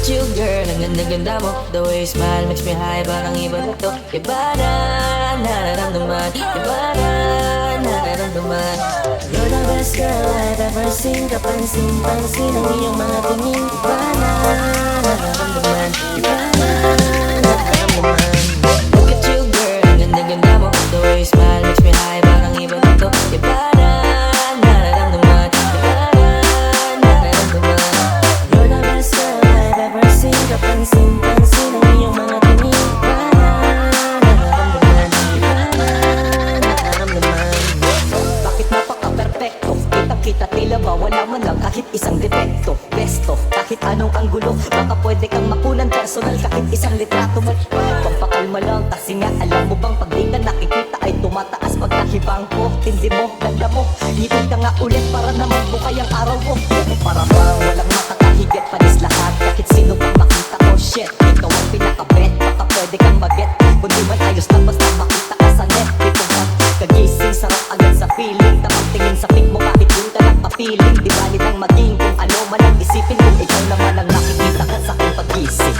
you girl, ang ganda-ganda mo. The way you smile makes me high, parang iba na to. Iba na nararamdaman, iba na nararamdaman. You're the best girl I've ever seen. Kapansin-pansin ang iyong mga tingin. Iba na nararamdaman, iba na nararamdaman. Look at you girl, ang ganda-ganda mo. The way you smile makes me high, parang iba na to. Iba na nararamdaman, iba na nararamdaman. You're the best girl I've ever seen. Kapansin-pansin ang iyong mga tingin. Iba na nararamdaman, iba na nararamdaman. Bakit napaka-perfecto? Kitang-kita tila ba wala man lang kahit isang defekto. Besto, kahit anong anggulo, baka pwede kang makunan personal kahit isang litrato mo. Pampakalma lang kasi nga alam mo bang pag di ka nakikita ay tumataas pag nakibang ko. Tindi mo, ganda mo, ngipin ka nga ulit para naman bukay ang araw mo. Para bang walang makakahigit panis lahat, kahit sino pang makita ko. Shit, ikaw ang pinaka-bet, baka pwede kang mag-get. Kundi man ayos lang basta makita ka sa net. Ito ba, kagising, sarap agad sa feeling. Tamang tingin sa pic mo kahit yun ka lang papiling. Di balit ang maging kung ano man ang isipin, kung ikaw naman ang nakikita ka sa aking pag-isip.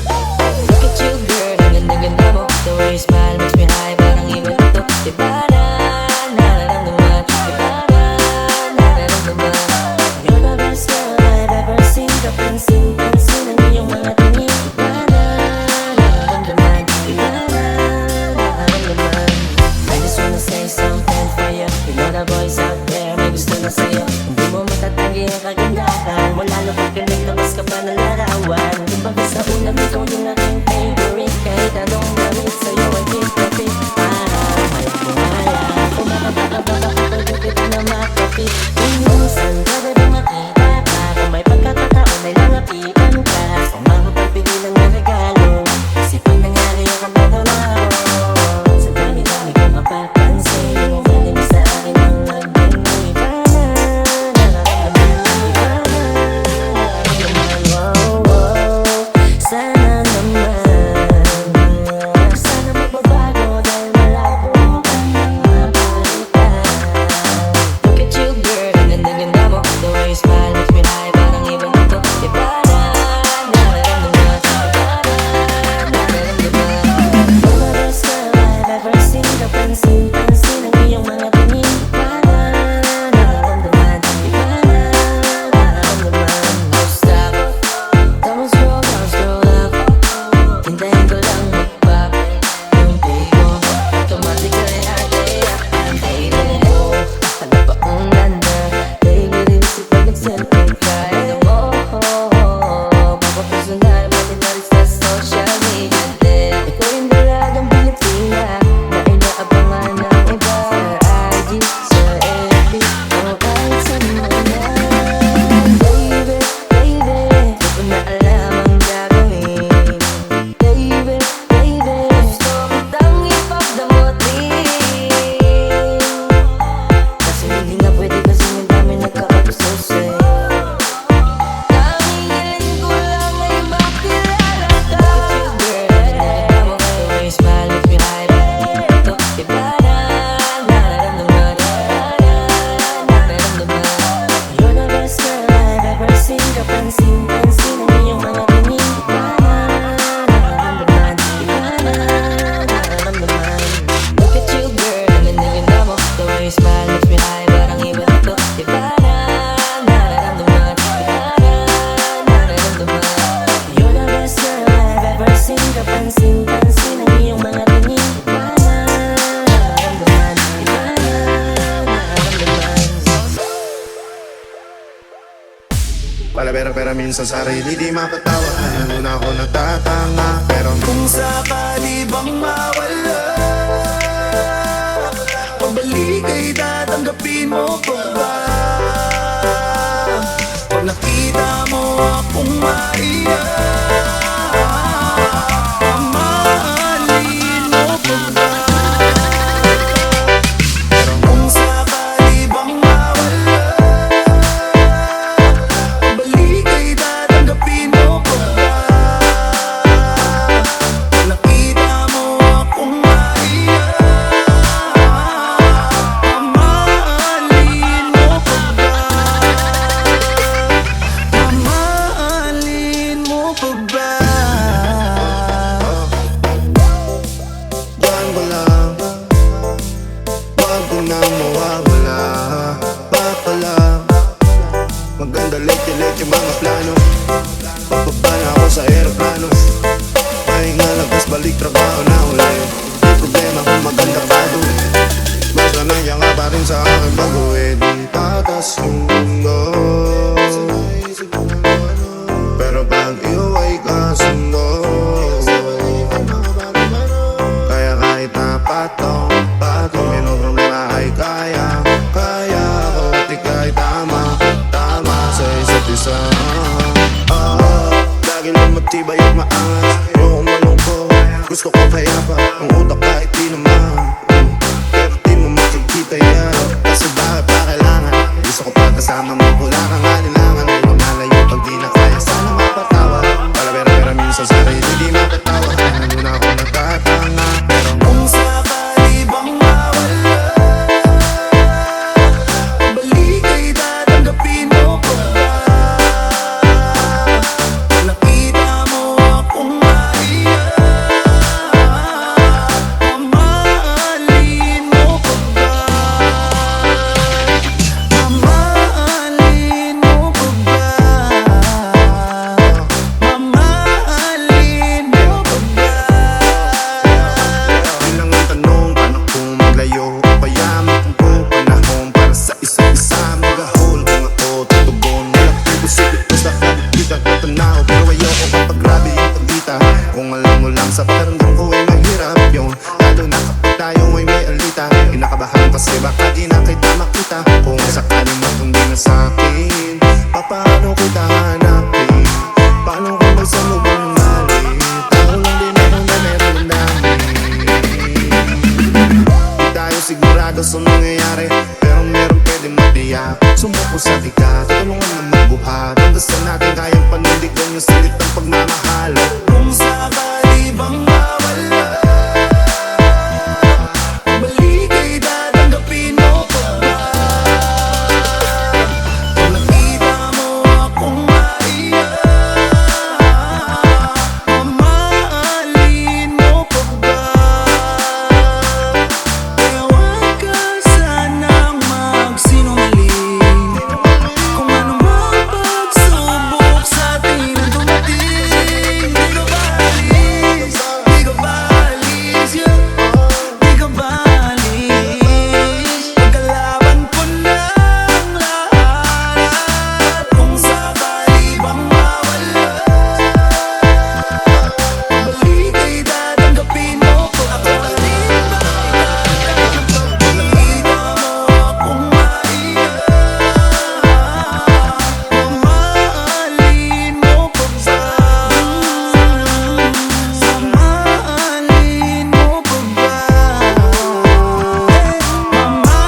Look at you girl, ang ganda-ganda mo. The way you smile makes me high, parang iba na to. Iba na nararamdaman, iba na nararamdaman. You're the best girl I've ever seen. Kapansin-pansin ang iyong mga tingin. Iba na nararamdaman, iba na nararamdaman. I just wanna say something for you. You know the boys out there may gusto na sa'yo. Hindi mo matatanggi ang kagandahan mo, lalo pag pinaglamas ka pa ng larawan. Kumbaga sa ulam, ikaw yung aking favorite. Kahit anong gamit sa'yo ay perfect. Parang hayop mo nga lang. Kung makataka ba baka pwede kita na makapit. Inusan ka ba rin makita ka? Kung may pagkakataon ay langapitan ka. Kung makapagpili ng regalo, kasi pag nangyari ang kamatalaw. Sa dami-dami ko mapapansin, pwede mo sa akin ang nagbingo. Iba na nararamdaman, iba na nararamdaman. Wow, wow, sana naman, sana magbabago dahil malabo kang mapalitan. Look at you girl, ang ganda-ganda mo. The way you smile makes me high, parang iba na to. Iba na nararamdaman, iba na nararamdaman. You're the best girl I've ever seen. Kapansin-pansin ang iyong mga tingin. Iba na nararamdaman, iba na nararamdaman. Oh stop, don't scroll up. Hintayin ko lang mag-pop yung take mo. Automatically antay mo. Ano ba ang ganda? Baby, rin si pag nag-selfie ka. Ito mo, papapersonal, pati na rin sa social media din. Ikaw yung dalagang Pilipina na inaabangan ng iba. Sa IG, sa FB, o kahit saan man yan. Baby, baby, di ko na alam ang gagawin. Baby, baby, gusto kitang ipagdamot din. Kasi hindi nga pwede kasi ang dami nagkakagusto sa'yo. Tanging hiling ko lang ay makilala ka. Look at you girl, ganda mo. The way you smile makes me high, ito iba na nararamdaman, iba na nararamdaman. You're the best girl I've ever seen. Kapansin-pansin ang iyong mga tingin. Iba na nararamdaman, iba na nararamdaman. Look at you girl, ang ganda-ganda mo. The way you smile makes me high, parang iba na to. Iba na nararamdaman, iba na nararamdaman. You're the best girl I've ever seen. Kapansin-pansin ang iyong mga tingin. Iba na nararamdaman, iba na nararamdaman. Palabera-pera minsan sarili di makatawa. Ano na ako natatanga. Pero kung sakali bang mawala, pabalik ay tatanggapin mo pa ba? Pag nakita mo akong maiyak, mamahalin mo pa ba? Pero kung sakali bang mawala, balik ay tatanggapin mo pa ba? Pag nakita mo akong maiyak, mamahalin mo pa ba? Mamahalin mo Kilit yung mga plano. Pagbaba na ako sa aeroplano. Pahinga labas balik trabaho na uli. Di problema kung maganda pa doon. Basta nandiyan ka pa rin sa akin bago di tatas yung mundo. Pero pag iyo ay kasundo, kaya kahit na patong may no problema ay kaya ako at ika'y tama sa isa't isa. Lagi lang matibay at maangas. Ayokong malungkot, gusto ko payapa. Ang utak kahit di naman, pero di mo makikita yan. Kasi bakit pa kailangan? Gusto ko pa kasama mo, wala kang alinlangan. Ay lumalayo pag di na kaya, sana mapatawa. Para pera minsan sa sarili di mapatawa. Ano na ako natatanga, pero kung sakali bang mawala, balik ay tatanggapin mo pa ba? Nakita mo akong maiyak, mamahalin mo pa ba? Mamahalin mo pa ba? Mamahalin mo pa ba? Yun lang ang tanong, paano kung maglayo? Payaman kung po panahon para sa isa't isa. Mag-ahol kung ako tutugon. Walang imposible basta kita tatanaw. Pero ayoko kapag grabe yung pagkita. Kung alam mo lang sa pakiramdam ko ay mahirap yun. Lalo na kapag tayo ay may alita. Kinakabahan kasi baka di na kita makita. Kung sakaling matundi na sa'kin, paano kita hanapin? Paano kung magsalubong ng mali? Tao lang din ako na meron ng dami. Di tayo sigurado sa nangyayari, pero meron pwedeng matiyak. Sumuko sa tikat, tulungan na magbuhat. Dasal natin kayang panindigan yung silit ng pagmamahal. Kung sakali bang mawala, balik ay tatanggapin mo pa ba? Kung nakita mo akong maiyak, mamahalin mo pa ba? Kaya huwag ka sanang magsinungaling. Kung ano mang pagsubok sa atin ang dumating, di ka ba alis? Di ka ba alis? Di ka ba alis? Pagkalaban ko ng lahat. Kung sakali bang mawala, balik ay tatanggapin mo pa ba? Nakita mo akong maiyak, mamahalin mo pa ba? Mamahalin mo pa ba?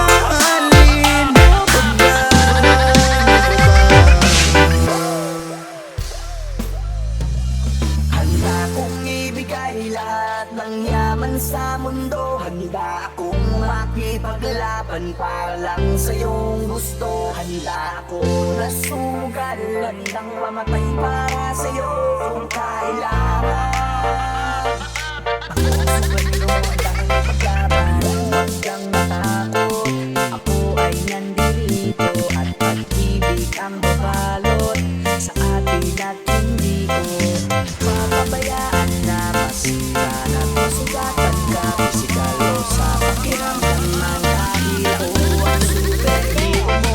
Mamahalin mo pa ba? Handa kong ibigay lahat ng yaman sa mundo. Handa akong makipaglaban para lang sa iyong gusto. Handa akong nasugal, handang mamatay para sa iyo kung kailangan. Ako ang suwelo, handang ipaglaban, huwag kang matakot. Ako ay nandirito at pag-ibig ang babalot sa atin at hindi ko papabayaan na masitan at masugatan ka pisikal o sa pakiramdam man dahil ako ang superhero mo.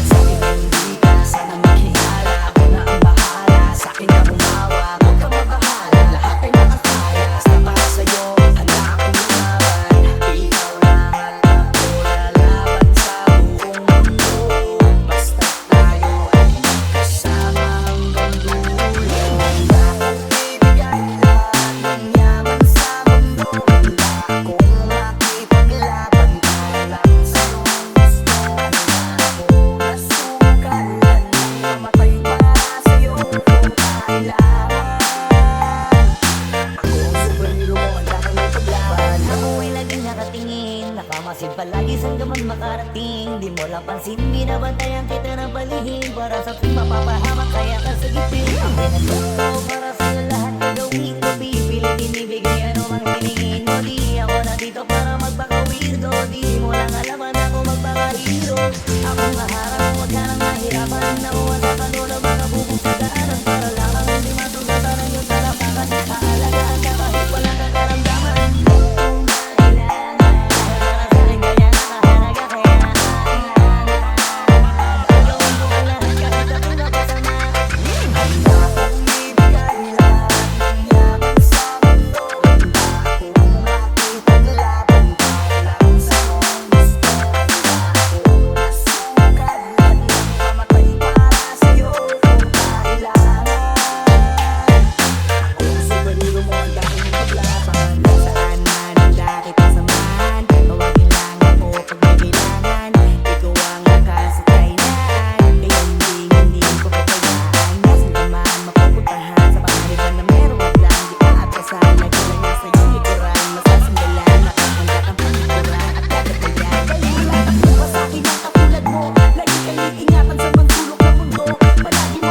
Sa akin hindi ka sana makihala, ako na ang bahala, sa akin ka bumawa, huwag ka mabahala, lahat ay makakaya, basta para sa'yo handa akong lumaban. Ikaw lang alam ko, lalaban sa buong mundo, basta tayo ay magkasama hanggang dulo. Handa akong ibigay lahat ng yaman sa mundo. Handa akong makipaglaban para lang sa iyong gusto. Handa akong nasugal, handang mamatay para sa iyo kung kailangan. Ako ang superhero mo, handa kang ipaglaban. Ako ay laging nakatingin, nakamasid palagi saan ka man makarating. Di mo lang pansin, binabantayan kita ng palihim. Para sa tuwing mapapahamak, kaya ka sa gipin. Ang pinagluto para sa'yo lahat ng gawin ko. Pipilitin ibigay ano mang hiningin mo. Di ako nandito para magpaka-weirdo. Di mo lang alaman ako magpaka-hero. Ako nga harap, huwag ka nang mahirapan. Nakuha sa kanula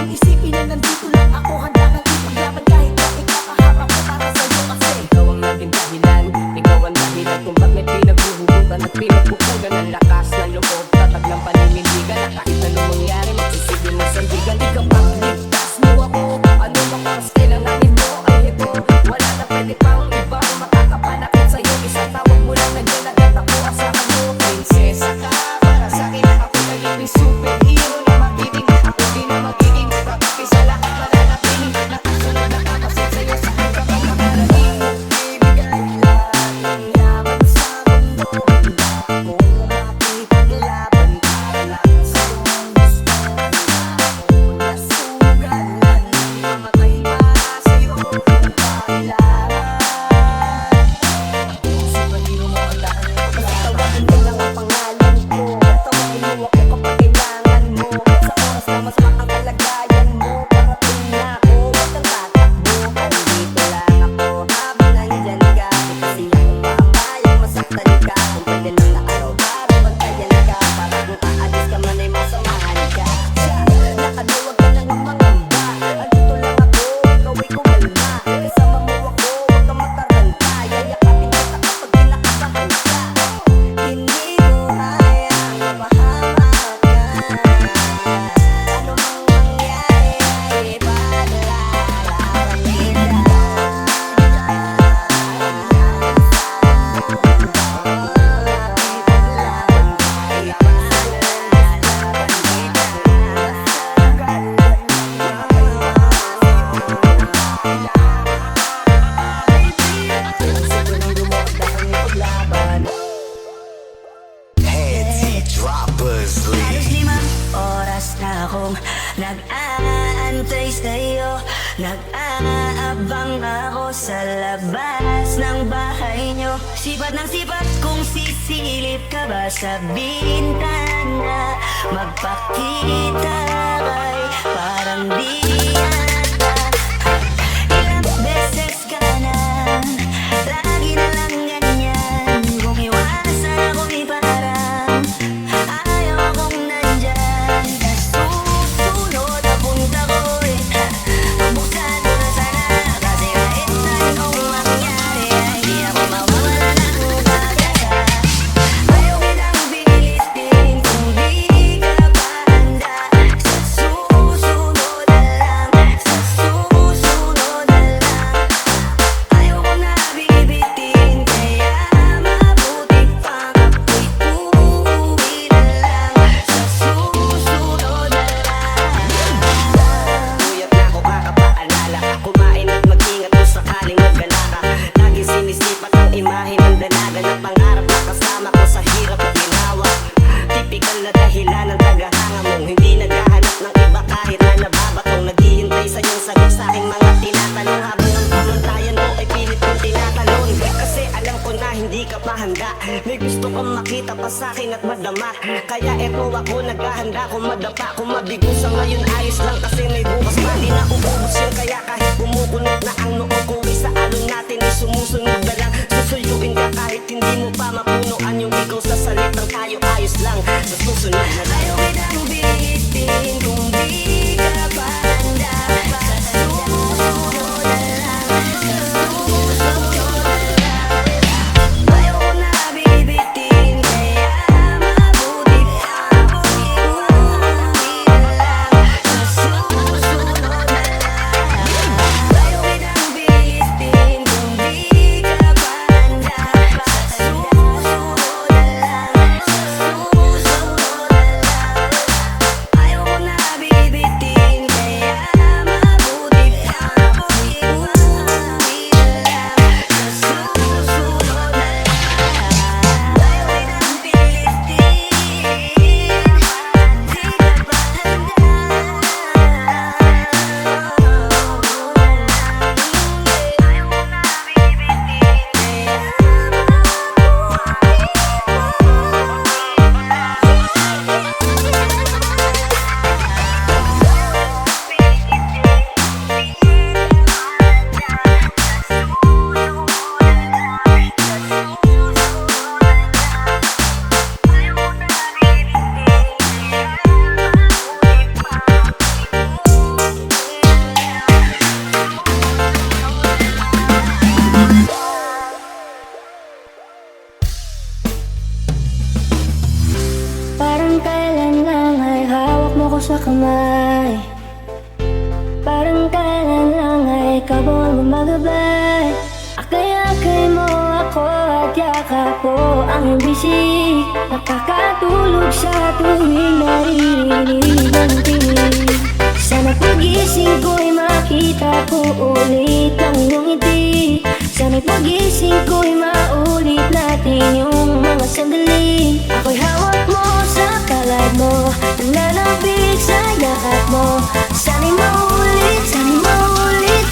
lang isipin na nandito lang ako, handa kang ipaglaban kahit na ikakaharap ko para sa'yo. Kasi ikaw ang naging dahilan, ikaw ang dahilan kung ba't may pinaghuhugutan at pinagbukugan ng lakas ng loob, tatag ng paninindigan na kahit anong mangyari magsisigil mo sandigan. Ikaw ang ligtas mo ako, ano bang oras kailanganin mo ay ito. Wala na pwede pang ibang makakapanakit sa'yo, isang tawag mo lang nandiyan agad ako, asahan mo. Prinsesa ka para sa'kin, ako nagiging superhero na magiging, ako din na magiging kapatid sa lahat mananatiling nakasunod na kapasit sa'yo sa hanggang pagkakarating mo. Ibigay lahat ng yaman sa mundo, handa akong makipaglaban para lang sa iyong gusto. Handa akong nasugalan, mamatay para sa'yo kung kailangan. Superhero mo ang daan mo, basta tawagin mo lang ang pangalan ko. Tawagin mo ako kapag kailangan mo. Sa oras na mas ang kalagayan mo, parating na ako, huwag kang tatakbo. Andito lang ako habang nandyan ka, di kasi ako mamayang masaktan ka. Kung pwede lang na araw-araw bantayan ka, para kung aalis ka man ay masamahan ka. Nakaluwag ka ng mangamba, andito lang ako, ikaw ay kumalma. Kasama mo ako, huwag kang mataranta, yayakapin kita kapag kinakabahan ka. Hindi ko hayang mapahamak ka, ano mang mangyari ay ipaglalaban kita. Headsy droppers Halos leave. 5 oras na akong nag-aantay sa'yo, nag-aabang ako sa labas ng bahay nyo. Sipat ng sipat kung sisilip ka ba sa bintana, magpakita kay parang di yata. Ilang beses ka na, lagi na lang ganyan, gumiwasan ako'y parang ayaw akong nandyan. Sa susunod na punta ko'y buksan ko na sana, kasi kahit na anong mangyari ay di ako mawawala ng pag-asa. Ayaw kitang pilitin kung di ka pa handa. Sa susunod na lang, sa susunod na lang. Ayaw ko na bibitin, kaya mabuti pang ako'y uuwi na lang. Sa susunod na lang. Puyat na ako kakapaalala, kumain at mag-ingat kung sakaling magala ka. Lagi sinisipat ang imahe ng dalaga na pangarap na kasama ko sa hirap at ginawa. Tipikal na dahilan ng tagahanga mong hindi naghahanap ng iba kahit na nababatong naghihintay sa iyong sagot sa aking mga tinatanong, habang ang pamantayan mo ay pilit kong tinatalon. Kasi alam ko na hindi ka pa handa, may gusto kang makita pa sa'kin at madama. Kaya eto ako naghahanda, kung madapa, kung mabigo sa ngayon ayos lang, kasi may bukas pa di na ububos yun. Kaya kahit bumukunot na ang noo ko, sa alon natin ay sumusunod na lang. Susuyuin ka kahit hindi mo pa mapunuan yung ikaw sa salitang tayo ayos lang. Sa susunod na lang, ayaw kitang bitin kung di ka pa handa. Sa susunod na lang, sa susunod na lang. Ayaw ko na bibitin, kaya mabuti pa ako'y uuwi na lang. Sa susunod ikaw ang gumagabay. Akay-akay mo ako at yakap ko ang bisig. Nakakatulog sa tuwing naririnig ang tinig. Sana pagising ko'y makita ko ulit ang iyong ngiti. Sana'y pagising ko'y maulit natin yung mga sandali. Ako'y hawak mo sa palad mo, nananabig sa yakap mo. Sana'y maulit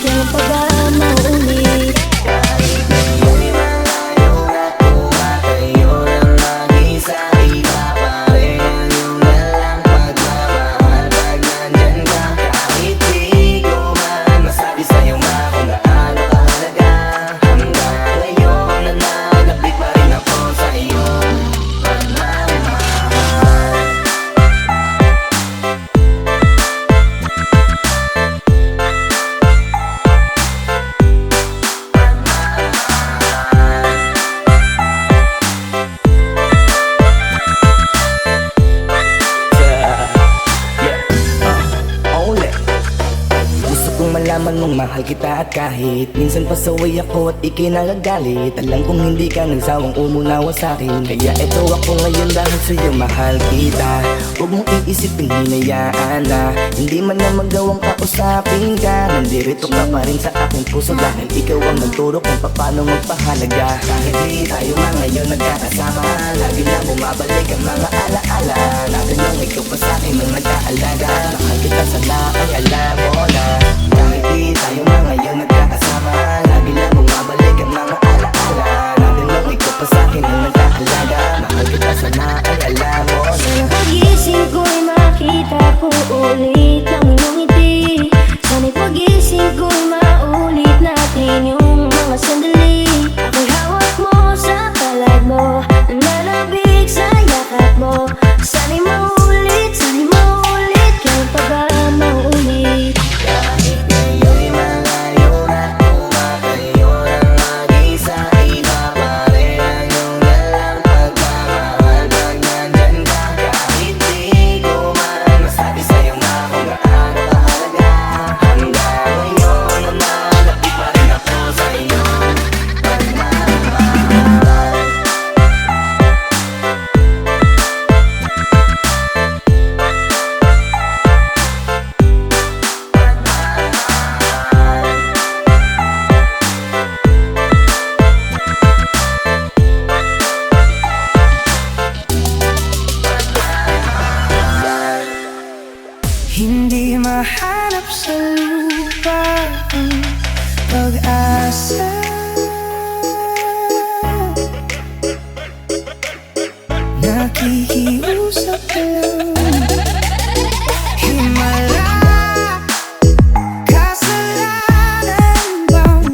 yung pag-maulit. Kahit ngayon malayo na tumatayo ng mag-isa, iba pa rin ang iyong dalang pagmamahal pag nandyan ka. Kahit di ko man masabi sa'yo kung gaano kahalaga, hanggang ngayon nananabik pa rin ako sa iyong pagmamahal. Ole. Gusto kong malaman mong mahal kita at kahit minsan pasaway ako at ikinagagalit, alam kong hindi ka nagsawang umunawa sa'kin. Kaya eto ako ngayon dahil sa'yo mahal kita. Huwag mong iisipin hinayaan na hindi man na magawang kausapin ka. Nandirito ka pa rin sa aking puso dahil ikaw ang nagturo kung paano magpahalaga. Kahit di tayo nga ngayon nagkakasama, lagi na bumabalik ang mga alaala natin nung ikaw pa sa'kin nung nag-aalaga. Mahal kita sana ay alam mo na. Kahit di tayo nga ngayon nagkakasama, lagi na bumabalik ang mga alaala natin nung ikaw pa sa'kin nung nag-aalaga. Mahal kita sana ay alam mo na. Sana pagising ko'y makita ko ulit ang iyong ngiti. Sana'y pagising ko'y maulit natin yung mga sandali. Ako'y hawak mo sa palad mo, nananabig sa yakap mo. Sana'y maulit yung pag-maulit. Kahit ngayon malayo na tumatayo ng mag-isa, iba pa rin ang iyong dalang pagmamahal pag nandyan ka. Kahit di ko man masabi sa'yo kung gaano kahalaga, hanggang ngayon nananabik pa rin ako sa iyong pagmamahal. Hindi mahanap sa lupa ang pag-asa. Nakikiusap ka lang, himala. Kasalanan bang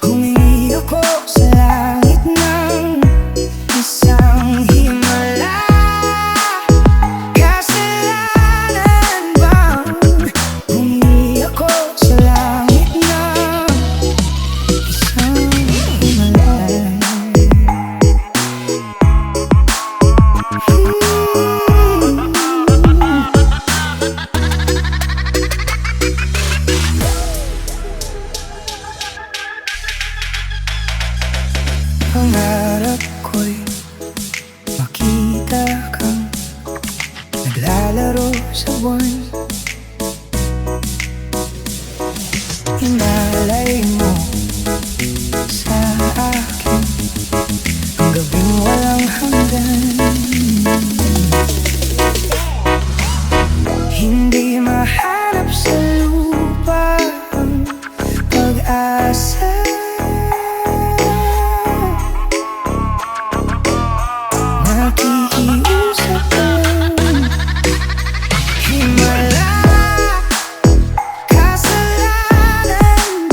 humingi ako sa langit ng isang himala? Kasalanan bang humingi ako sa langit ng isang himala? Pangarap ko'y makita kang naglalaro sa buwan. Hinalay mo sa akin ang gabing walang hanggan. Hindi mahanap sa lupa ang pag-asa. Nakikiusap ka lang, himala. Kasalanan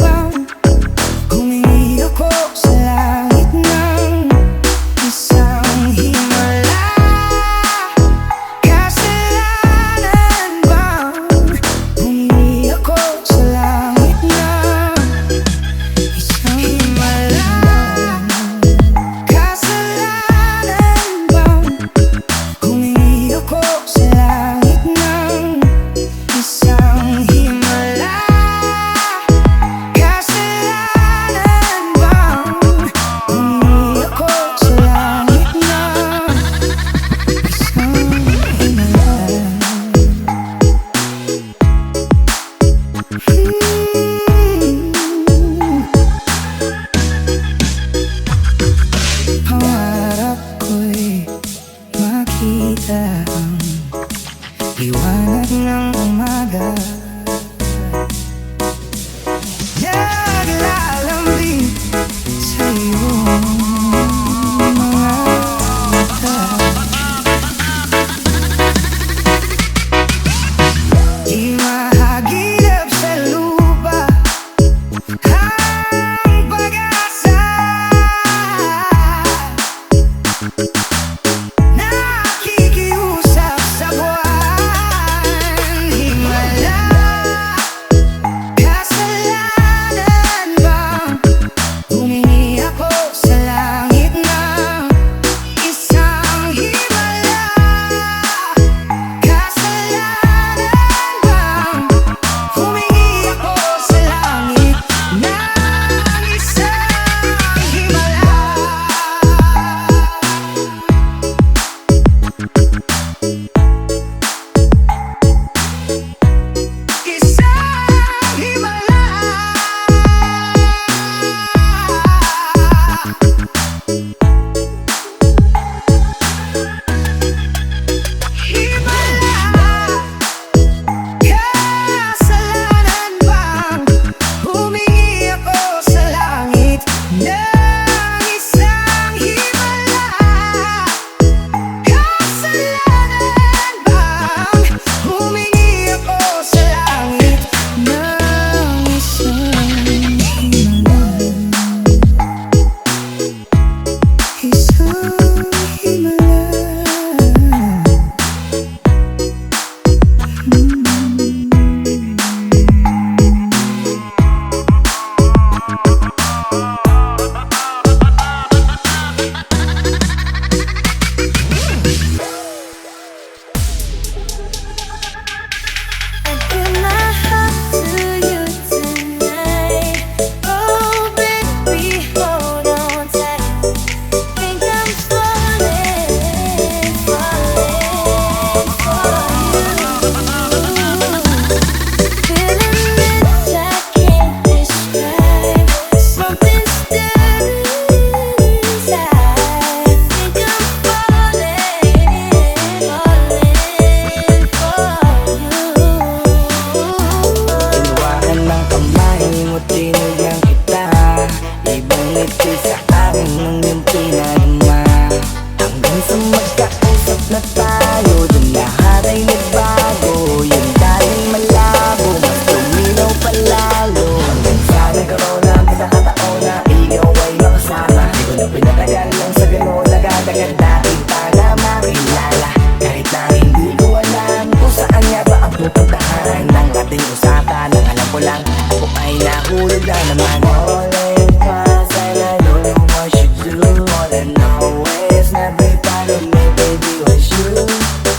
ay nahulog na naman. All in past and I don't know what you do. All I know is never follow me, baby, was you.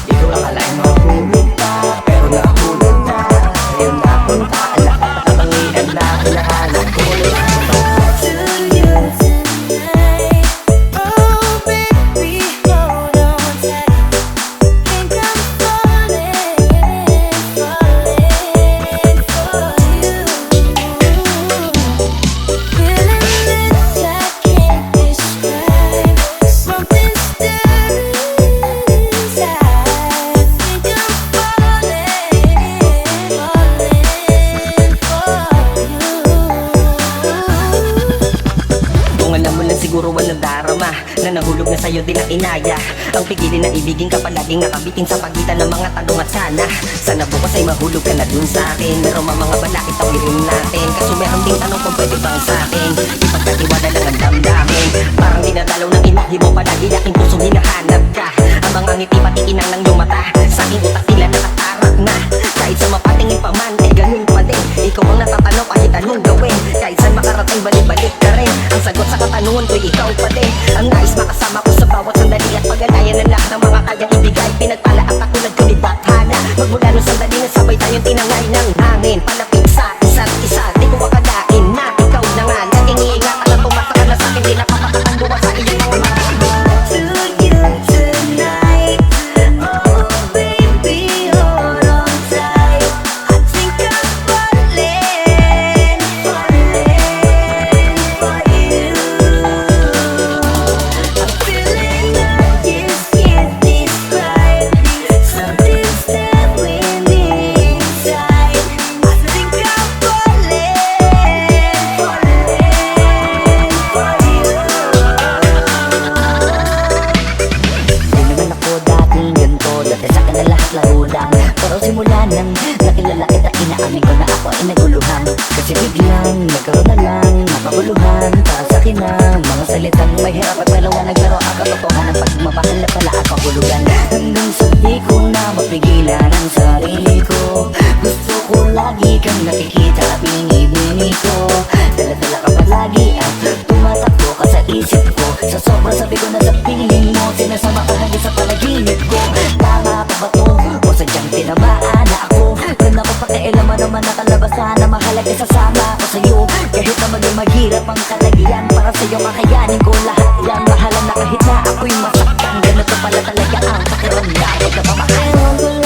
Di ko akalain mahulog pa, pero nahulog na. Sa'yo napunta, nakatangian na hinahanap ko. To you tonight. Oh baby, hold on tight. Think I'm falling for you. Feeling this I can't describe. Something stirring inside. Think I'm falling for you. Kung alam mo lang siguro walang darama na nahulog na sa'yo din ang inaya. Ang pigilin na ibigin ka palaging nakabitin sa pagitan ng mga tanong at sana bukas ay mahulog ka na dun sa akin. Meron mga balakit tawirin natin, kaso meron ding tanong kung pwede bang sa akin ipagkatiwala lang ang damdamin. Parang dinadalaw ng inahi mo, palagi aking pusong hinahanap ka. Ang mga ngiti pati inang ng iyong mata, sa aking utak tila nakatarak na. Kahit sa mapatingin pa man, eh ganun pa din. Ikaw ang natatanong kahit anong gawin. Kahit saan makarating balik-balik ka rin. Ang sagot sa katanungan ko'y ikaw pa din. Ang nais makasama ko sa bawat sandali at pag-alayan ng lahat ng mga kayang ibigay. Pinagpala at katulad ko ni Bathana. Magmula nung sandali na sabay tayong tinangay ng hangin. Palapit sa isa't isa, di ko akalain na ikaw na nga. Naging iingatan at tumasa ka na sa'kin, di napapakatanduan sa iyong mga mata. To you tonight. Oh baby, hold on tight. I think I'm falling for you. I'm feeling like you can't describe. Something stirring inside. I think I'm falling for you. Di naman ako dating ganito, dati sa akin na lahat laro lang. Pero simula nang nakilala kita, inaamin ko na ako ay naguluhan. Kasi biglang nagkaroon na lang napaguluhan. Para sa akin ang mga salitang may hirap at maliwanag, pero ang katotohanan pagmamahal na pala ang pagulugan. Hanggang sa di ko na mapigilan ang sarili ko, gusto ko lagi kang nakikita, binibini ko. Dala-dala ka palagi at tumatakbo ka sa isip ko. Sa sobrang sabi ko na sa piling mo, sinasama ka hanggang sa panaginip ko. Tama pa ba to? O sadyang tinamaan na ako? Doon ako pakialaman naman nakalabasan na mahalaga sasama ko sa'yo. Kahit na maging maghirap ang kalagyan, para sa'yo kakayanin ko lahat yan. Mahalan na kahit na ako'y masaktan, ganito pala talaga ang pakiramdam. Huwag na pamahal. I won't